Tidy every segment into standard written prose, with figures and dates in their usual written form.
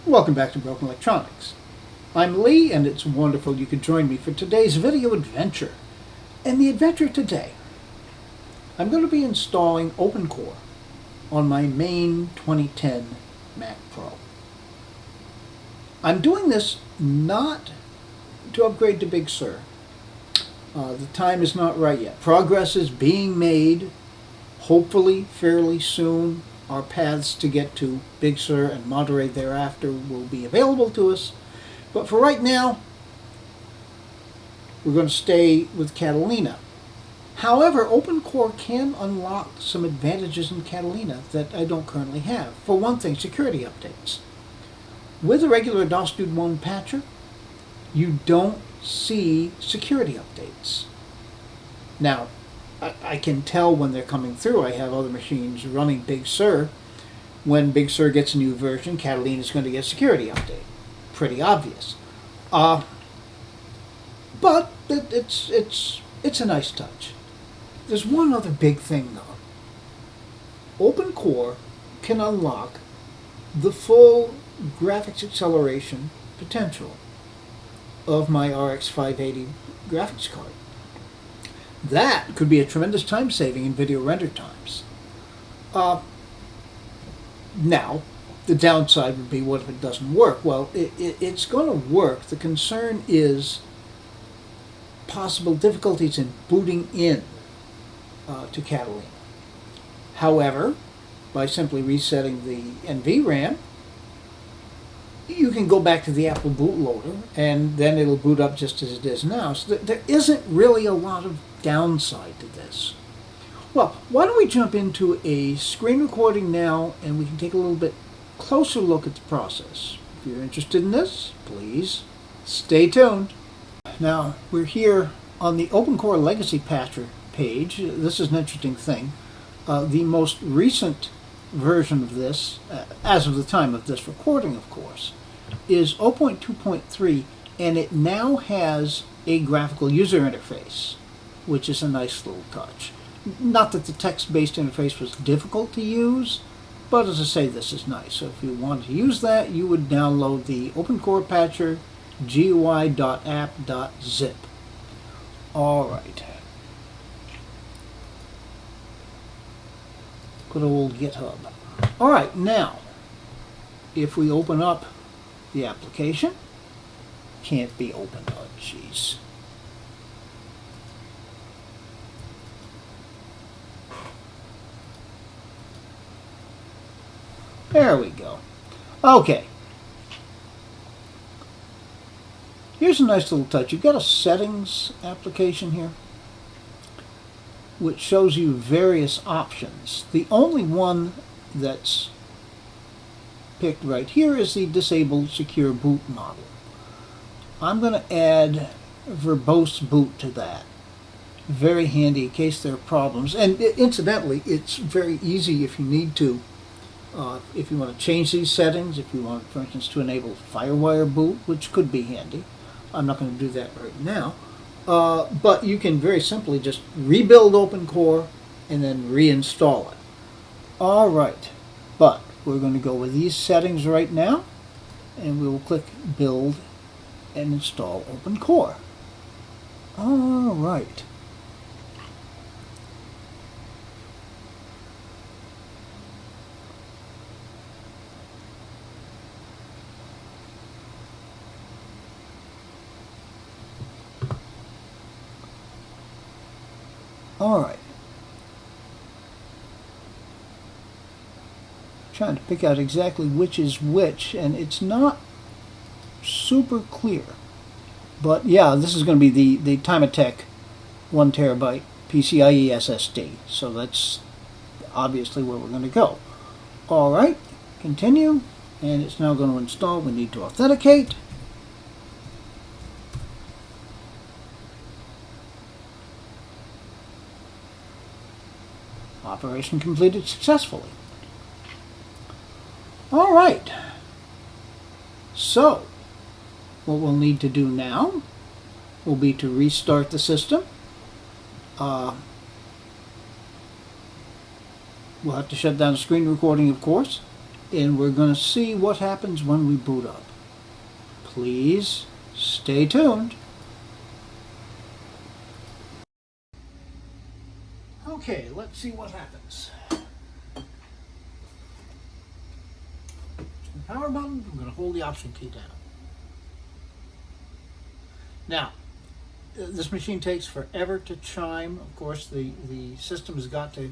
Welcome back to Broken Electronics. I'm Lee, and it's wonderful you could join me for today's video adventure. And the adventure today, I'm going to be installing OpenCore on my main 2010 Mac Pro. I'm doing this not to upgrade to Big Sur. The time is not right yet. Progress is being made, hopefully fairly soon. Our paths to get to Big Sur and Monterey thereafter will be available to us. But for right now, we're going to stay with Catalina. However, OpenCore can unlock some advantages in Catalina that I don't currently have. For one thing, security updates. With a regular DOS-Dude 1 patcher, you don't see security updates. Now, I can tell when they're coming through. I have other machines running Big Sur. When Big Sur gets a new version, Catalina is going to get a security update. Pretty obvious. But it's a nice touch. There's one other big thing though. OpenCore can unlock the full graphics acceleration potential of my RX 580 graphics card. That could be a tremendous time saving in video render times. Now, the downside would be, what if it doesn't work? Well, it's going to work. The concern is possible difficulties in booting in to Catalina. However, by simply resetting the NVRAM, you can go back to the Apple bootloader, and then it'll boot up just as it is now. So there isn't really a lot of downside to this. Well, why don't we jump into a screen recording now, and we can take a little bit closer look at the process. If you're interested in this, please stay tuned. Now, we're here on the OpenCore Legacy Patcher page. This is an interesting thing. The most recent version of this, as of the time of this recording, of course, is 0.2.3, and it now has a graphical user interface, which is a nice little touch. Not that the text-based interface was difficult to use, but as I say, this is nice. So if you wanted to use that, you would download the OpenCore Patcher GUI.app.zip. All right. Good old GitHub. All right, now, if we open up the application, can't be opened. Oh, jeez. There we go. Okay. Here's a nice little touch. You've got a settings application here, which shows you various options. The only one that's picked right here is the disabled secure boot model. I'm going to add verbose boot to that. Very handy in case there are problems. And incidentally, it's very easy if you need to. If you want to change these settings, if you want, for instance, to enable FireWire boot, which could be handy. I'm not going to do that right now. But you can very simply just rebuild OpenCore and then reinstall it. All right, but we're going to go with these settings right now, and we will click Build and install OpenCore. All right. All right. Trying to pick out exactly which is which, and it's not super clear. But yeah, this is going to be the Timatec 1 terabyte PCIe SSD. So that's obviously where we're going to go. All right, continue, and it's now going to install. We need to authenticate. Operation completed successfully. All right. So, what we'll need to do now will be to restart the system. We'll have to shut down the screen recording, of course. and we're going to see what happens when we boot up. Please stay tuned. Okay, let's see what happens. Power button, I'm going to hold the option key down. Now, this machine takes forever to chime. Of course, the system has got to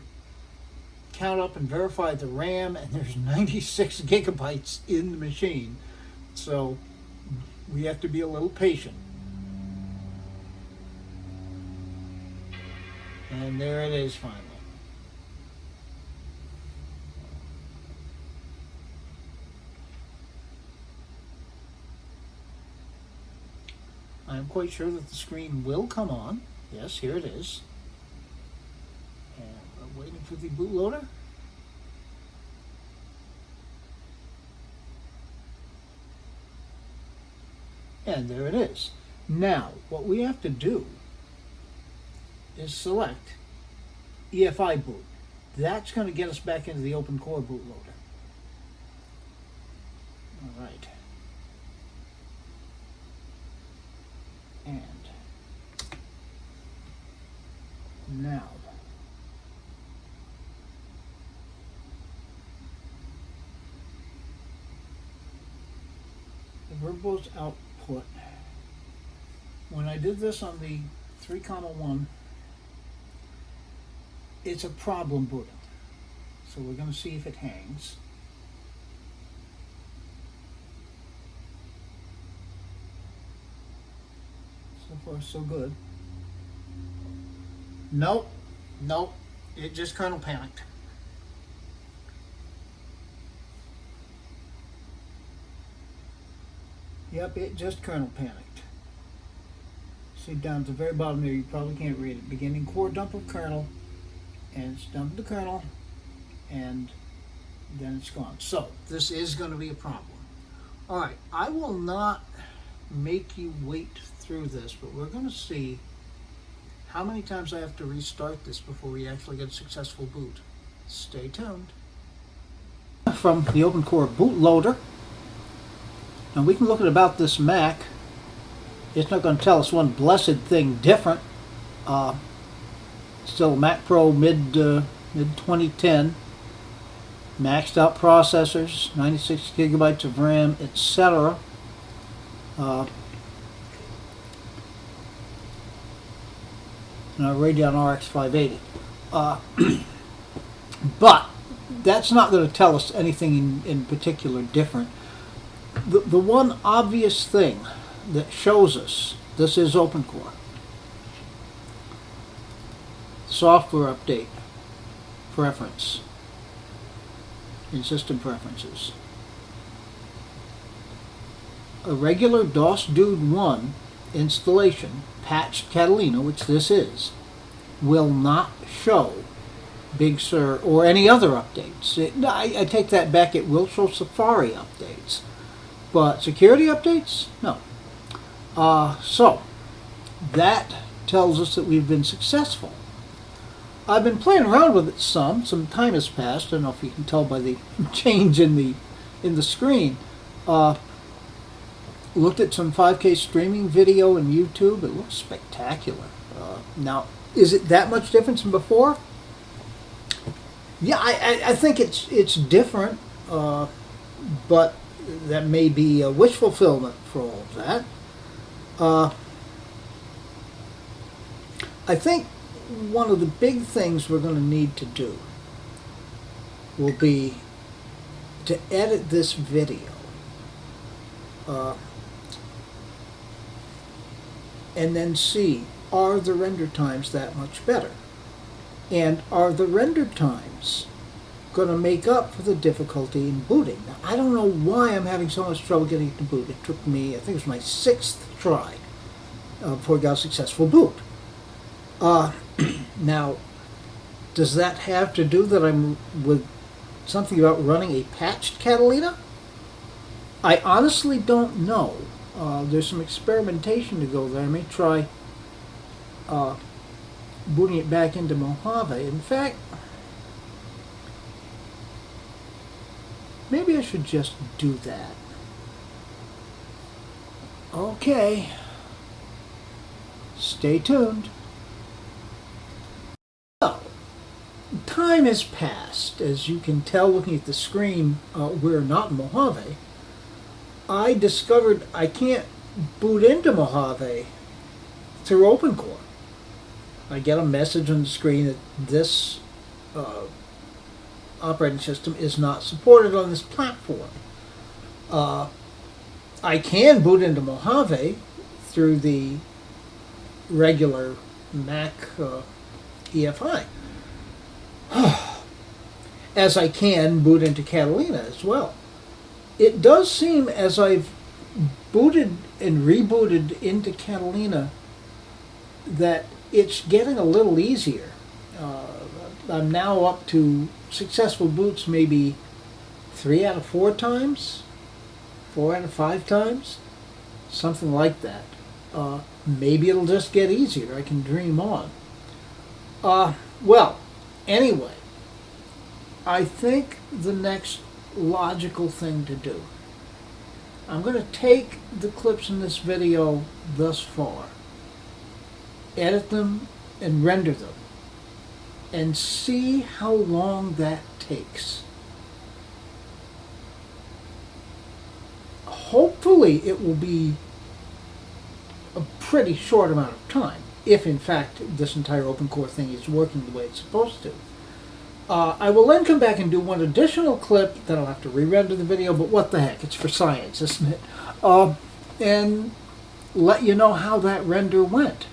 count up and verify the RAM, and there's 96 gigabytes in the machine. So we have to be a little patient. And there it is finally. I'm quite sure that the screen will come on. Yes, here it is. And we're waiting for the bootloader. And there it is. Now, what we have to do is select EFI boot. That's going to get us back into the OpenCore bootloader. All right. And now the verbose output. When I did this on the 3.1, it's a problem booting. So we're going to see if it hangs. So far, so good. Nope, nope, it just kernel panicked. Yep, it just kernel panicked. See down at the very bottom there, you probably can't read it. Beginning core dump of kernel, and it's dumped the kernel, and then it's gone. So this is going to be a problem. All right, I will not make you wait through this, but we're going to see how many times I have to restart this before we actually get a successful boot. Stay tuned. From the OpenCore bootloader. Now we can look at about this Mac. It's not going to tell us one blessed thing different. Still a Mac Pro mid 2010. Maxed out processors, 96 gigabytes of RAM, etc. And a Radeon RX 580. But that's not going to tell us anything in particular different. The one obvious thing that shows us this is OpenCore. Software update preference in system preferences. A regular DOS Dude 1 installation, patched Catalina, which this is, will not show Big Sur or any other updates. I take that back, it will show Safari updates. But security updates? No. So, that tells us that we've been successful. I've been playing around with it some time has passed. I don't know if you can tell by the change in the screen. Looked at some 5K streaming video in YouTube. It looks spectacular. Now, is it that much different than before? Yeah, I think it's different, but that may be a wish fulfillment for all of that. I think one of the big things we're going to need to do will be to edit this video and then see, are the render times that much better? And are the render times going to make up for the difficulty in booting? Now, I don't know why I'm having so much trouble getting it to boot. It took me, I think it was my 6th try before I got a successful boot. Now, does that have to do that I'm with something about running a patched Catalina? I honestly don't know. There's some experimentation to go there. I may try booting it back into Mojave. In fact, Maybe I should just do that. Okay. Stay tuned. Well, time has passed. As you can tell looking at the screen, we're not in Mojave. I discovered I can't boot into Mojave through OpenCore. I get a message on the screen that this operating system is not supported on this platform. I can boot into Mojave through the regular Mac EFI, as I can boot into Catalina as well. It does seem as I've booted and rebooted into Catalina that it's getting a little easier. I'm now up to successful boots maybe 3 out of 4 times, 4 out of 5 times, something like that. Maybe it'll just get easier. I can dream on. Well, anyway, I think the next logical thing to do, I'm going to take the clips in this video thus far, edit them and render them, and see how long that takes. Hopefully it will be a pretty short amount of time, if in fact this entire OpenCore thing is working the way it's supposed to. I will then come back and do one additional clip that I'll have to re-render the video, but what the heck, it's for science, isn't it? And let you know how that render went.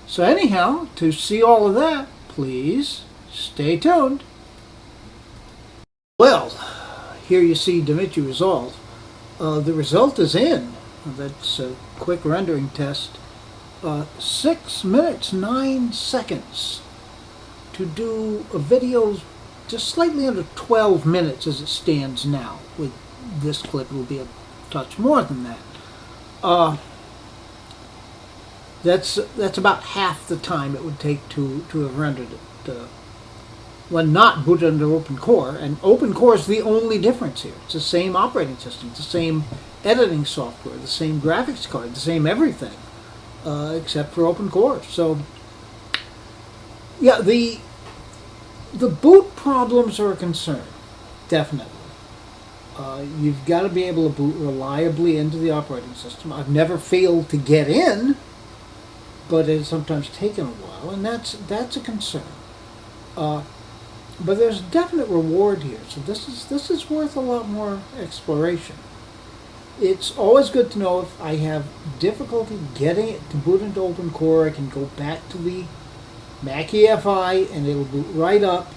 So anyhow, to see all of that, please stay tuned. Well, here you see DaVinci Resolve. The result is in. That's a quick rendering test. 6 minutes 9 seconds to do a video just slightly under 12 minutes as it stands now. With this clip, it will be a touch more than that. That's about half the time it would take to have rendered it when not booted under OpenCore. And OpenCore is the only difference here. It's the same operating system, the same editing software, the same graphics card, the same everything, except for OpenCore. So, yeah, the boot problems are a concern, definitely. You've got to be able to boot reliably into the operating system. I've never failed to get in, but it's sometimes taken a while, and that's a concern. But there's definite reward here, so this is worth a lot more exploration. It's always good to know if I have difficulty getting it to boot into OpenCore, I can go back to the Mac EFI and it'll boot right up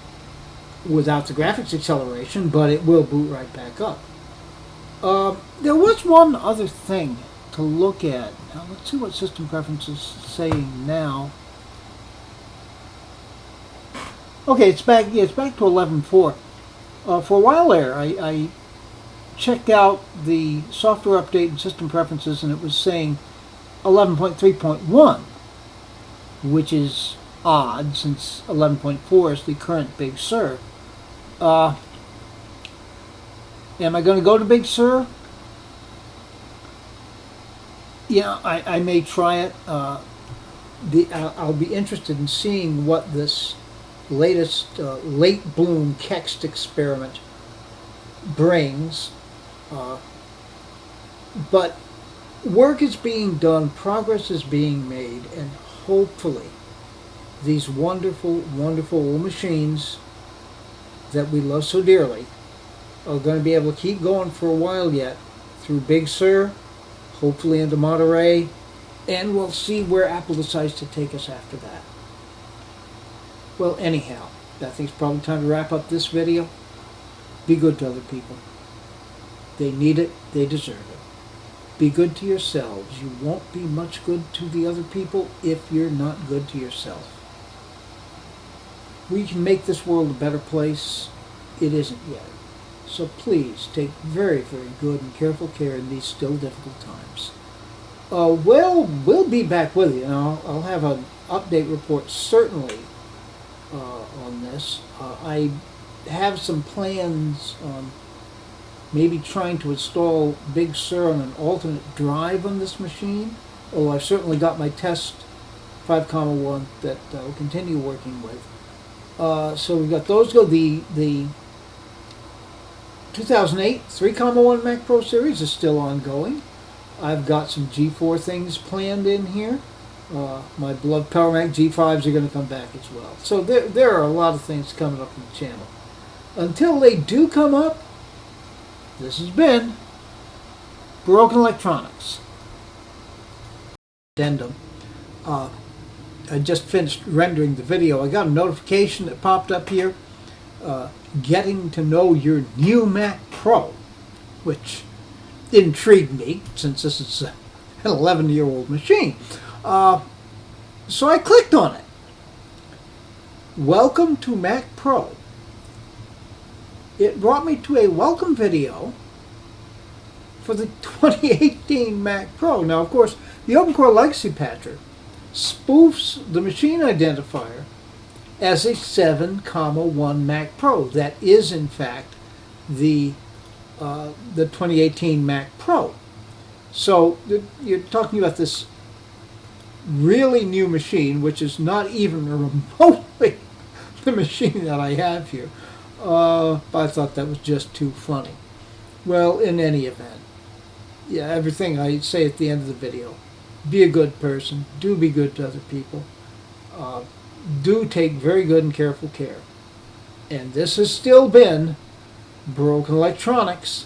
without the graphics acceleration, but it will boot right back up. There was one other thing to look at. Now let's see what System Preferences is saying now. Okay, it's back to 11.4. For a while there, I checked out the software update and System Preferences, and it was saying 11.3.1, which is odd since 11.4 is the current Big Sur. Am I going to go to Big Sur? Yeah, I may try it. I'll be interested in seeing what this latest late bloom Kext experiment brings. But work is being done, progress is being made, and hopefully these wonderful, wonderful little machines that we love so dearly are going to be able to keep going for a while yet through Big Sur, hopefully into Monterey, and we'll see where Apple decides to take us after that. Well, anyhow, I think it's probably time to wrap up this video. Be good to other people. They need it, they deserve it. Be good to yourselves. You won't be much good to the other people if you're not good to yourself. We can make this world a better place. It isn't yet. So please take very, very good and careful care in these still difficult times. We'll be back with you, and I'll have an update report certainly on this. I have some plans on maybe trying to install Big Sur on an alternate drive on this machine. Although I've certainly got my test 5.1 that I'll continue working with. So we've got those go. The 2008 3.1 Mac Pro series is still ongoing. I've got some G4 things planned in here. My beloved Power Mac G5s are going to come back as well. So there are a lot of things coming up on the channel. Until they do come up, this has been Broken Electronics. Addendum. I just finished rendering the video. I got a notification that popped up here, getting to know your new Mac Pro, which intrigued me since this is an 11-year-old machine. So I clicked on it. Welcome to Mac Pro. It brought me to a welcome video for the 2018 Mac Pro. Now, of course, the OpenCore Legacy Patcher spoofs the machine identifier as a 7.1 Mac Pro. That is, in fact, the 2018 Mac Pro. So you're talking about this really new machine, which is not even remotely the machine that I have here. But I thought that was just too funny. Well, in any event, yeah, everything I say at the end of the video. Be a good person. Do be good to other people. Do take very good and careful care. And this has still been Broken Electronics.